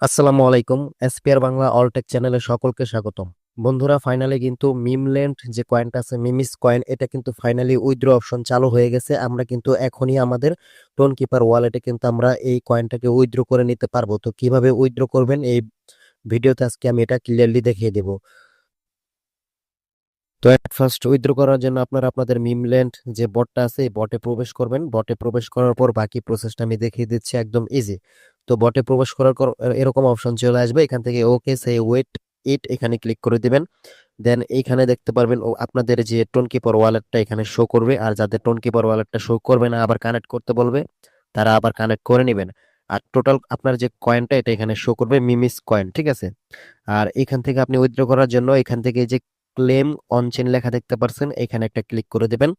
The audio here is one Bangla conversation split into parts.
আসসালামু আলাইকুম। এসপিআর বাংলা অলটেক চ্যানেলে সকলকে স্বাগতম। বন্ধুরা, ফাইনালি কিন্তু মিমল্যান্ড যে কয়েনটা আছে, মিমিস কয়েন, এটা কিন্তু ফাইনালি উইথড্র অপশন চালু হয়ে গেছে। আমরা কিন্তু এখনই আমাদের টোন কিপার ওয়ালেটে কিন্তু আমরা এই কয়েনটাকে উইথড্র করে নিতে পারবো। তো কিভাবে উইথড্র করবেন এই ভিডিওতে আজকে আমি এটা ক্লিয়ারলি দেখিয়ে দেব। তো এট ফার্স্ট উইথড্র করার জন্য আপনারা আপনাদের মিমল্যান্ড যে বটটা আছে এই বটে প্রবেশ করবেন। বটে প্রবেশ করার পর বাকি প্রসেসটা আমি দেখিয়ে দিচ্ছি, একদম ইজি। তো বটে প্রবেশ করার পর এরকম অপশন চলে আসবে। এখান থেকে ওকে সে ওয়েট ইট এখানে ক্লিক করে দিবেন। দেন এইখানে দেখতে পারবেন আপনাদের যে টোন কিপার ওয়ালেটটা এখানে শো করবে। আর যাদের টোন কিপার ওয়ালেটটা শো করবে না, আবার কানেক্ট করতে বলবে, তারা আবার কানেক্ট করে নেবেন। আর টোটাল আপনার যে কয়েনটা এটা এখানে শো করবে মিমিস কয়েন, ঠিক আছে। আর এখান থেকে আপনি উইথড্র করার জন্য এখান থেকে যে ক্লেম অন চেইন লেখা দেখতে পারছেন, এখানে একটা ক্লিক করে দেবেন।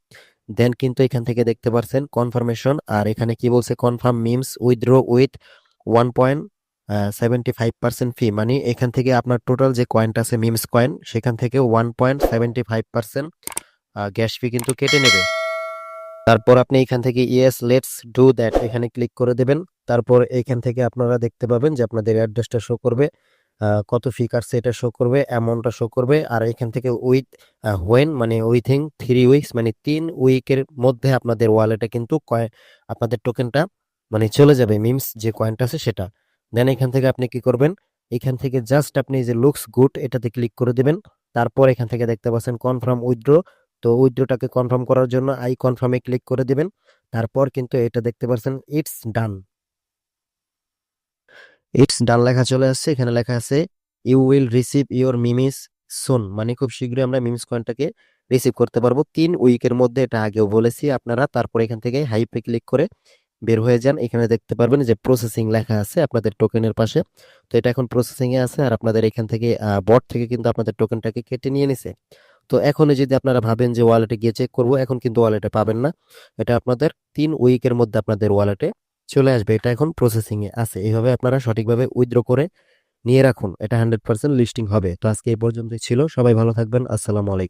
দেন কিন্তু এখান থেকে দেখতে পারছেন কনফার্মেশন, আর এখানে কি বলছে, কনফার্ম মিমস উইথড্র উইথ 1.75% ফি, মানে এখান থেকে আপনার টোটাল যে কয়েনটা আছে মিমস কয়েন, সেখান থেকে 1.75% গ্যাস ফি কিন্তু কেটে নেবে। তারপর আপনি এখান থেকে ইয়েস লেটস ডু দ্যাট এখানে ক্লিক করে দেবেন। তারপর এখান থেকে আপনারা দেখতে পাবেন যে আপনাদের অ্যাড্রেসটা শো করবে, কত ফি কাটছে এটা শো করবে, অ্যামাউন্টটা শো করবে। আর এখান থেকে উইথ হোয়েন মানে উইথিন 3 উইকস মানে 3 উইকের মধ্যে আপনাদের ওয়ালেটে কিন্তু আপনাদের টোকেনটা মানে চলে যাবে, মিমস যে কয়েনটা আছে সেটা। দেন এখান থেকে আপনি কি করবেন, এখান থেকে জাস্ট আপনি যে লুকস গুড এটাতে ক্লিক করে দিবেন। তারপর এখান থেকে দেখতে পাচ্ছেন কনফার্ম উইথড্র। তো উইথড্রটাকে কনফার্ম করার জন্য আই কনফার্মে ক্লিক করে দিবেন। তারপর কিন্তু এটা দেখতে পাচ্ছেন ইটস ডান। ইটস ডান লেখা চলে আসছে। এখানে লেখা আছে you will receive your memes soon, মানে খুব শীঘ্রই আমরা মিমিস কয়েনটাকে রিসিভ করতে পারবো 3 উইকের মধ্যে, এটা আগেও বলেছি আপনারা। তারপর এখান থেকে হাইপে ক্লিক করে বের হয়ে যান। এখানে দেখতে পারবেন যে প্রসেসিং লেখা আছে আপনাদের টোকেনের পাশে। তো এটা এখন প্রসেসিং এ আছে, আর আপনাদের এখান থেকে বট থেকে কিন্তু আপনাদের টোকেনটাকে কেটে নিয়ে নিছে। তো এখনই যদি আপনারা ভাবেন যে ওয়ালেটে গিয়ে চেক করবো, এখন কিন্তু ওয়ালেটে পাবেন না। এটা আপনাদের 3 উইকের মধ্যে আপনাদের ওয়ালেটে চলে আসবে। এটা এখন প্রসেসিং এ আছে। এইভাবে আপনারা সঠিকভাবে উইথড্র করে নিয়ে রাখুন, এটা 100% লিস্টিং হবে। তো আজকে এই পর্যন্তই ছিল। সবাই ভালো থাকবেন। আসসালামু আলাইকুম।